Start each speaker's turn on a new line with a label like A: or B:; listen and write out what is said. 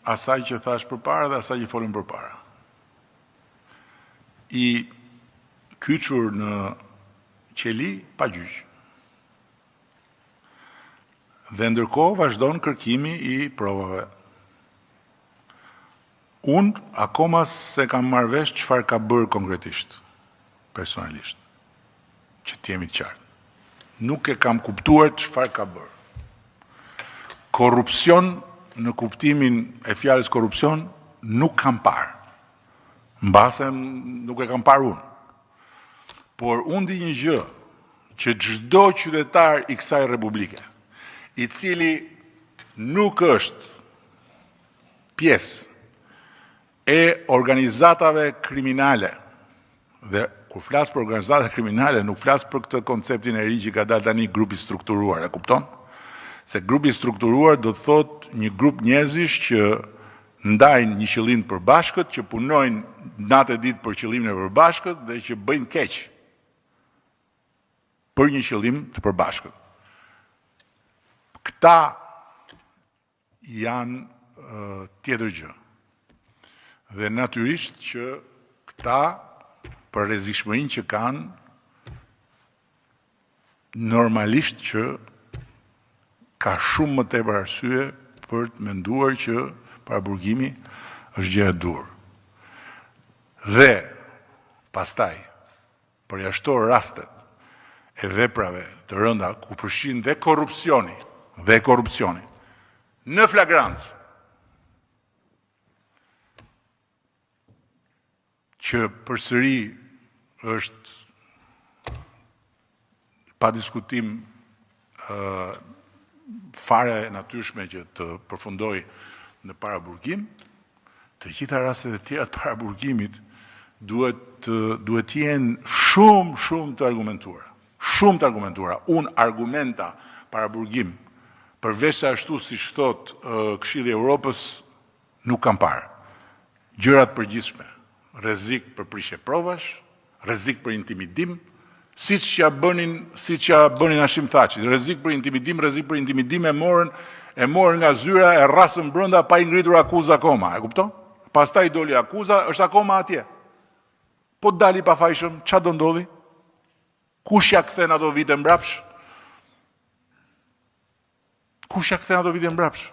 A: asaj që thash përpara dhe asaj që folim përpara. I kyçur në qeli pa gjyq. Dhe ndërkohë vazhdon kërkimi i provave. Unë akoma se kam marrë vesh çfarë ka bërë konkretisht, personalisht, që t'jemi të qartë. Nuk e kam kuptuar çfarë ka bërë. Korrupsion në kuptimin e fjalës korrupsion nuk kam parë. Mbase nuk e kam parë unë. Por unë di një gjë që çdo qytetar i kësaj republike, i cili nuk është pjesë e organizatave kriminale, dhe kur flas për organizata kriminale, nuk flas për këtë konceptin e ri që ka dalë tani grupi strukturuar, e kupton? Se grupi strukturuar do të thotë një grup njerëzish që ndajnë një qëllim të përbashkët, që punojnë natë e ditë për qëllimin e përbashkët dhe që bëjnë keq për një qëllim të përbashkët. Këta janë tjetër gjë. Dhe natyrisht që këta për rrezikshmërinë që kanë, normalisht që ka shumë më tepër arsye për të menduar që paraburgimi është gjë e dur. Dhe pastaj përjashtor rastet e veprave të rënda ku përfshin dhe korrupsioni në flagrancë, që përsëri është pa diskutim fare natyrshme që të përfundoj në paraburgim, të gjitha rastet e tjera të paraburgimit duhet të jenë shumë të argumentuara. Shumë të argumentuara. Unë argumenta paraburgim, përveç se ashtu si thot Këshilli i Evropës, nuk kam parë. Gjërat përgjithshme, rrezik për prishje provash, rrezik për intimidim, siç ja bënin Hashim Thaçi, rrezik për intimidim e morën nga zyra, e rrasën brenda pa i ngritur akuzë akoma, e kupton? Pastaj doli akuza, është akoma atje. Po dali pa fajshëm, çfarë do ndodhi? Kush ja kthen ato vite mbrapsh? Kush ja kthen ato vite mbrapsh?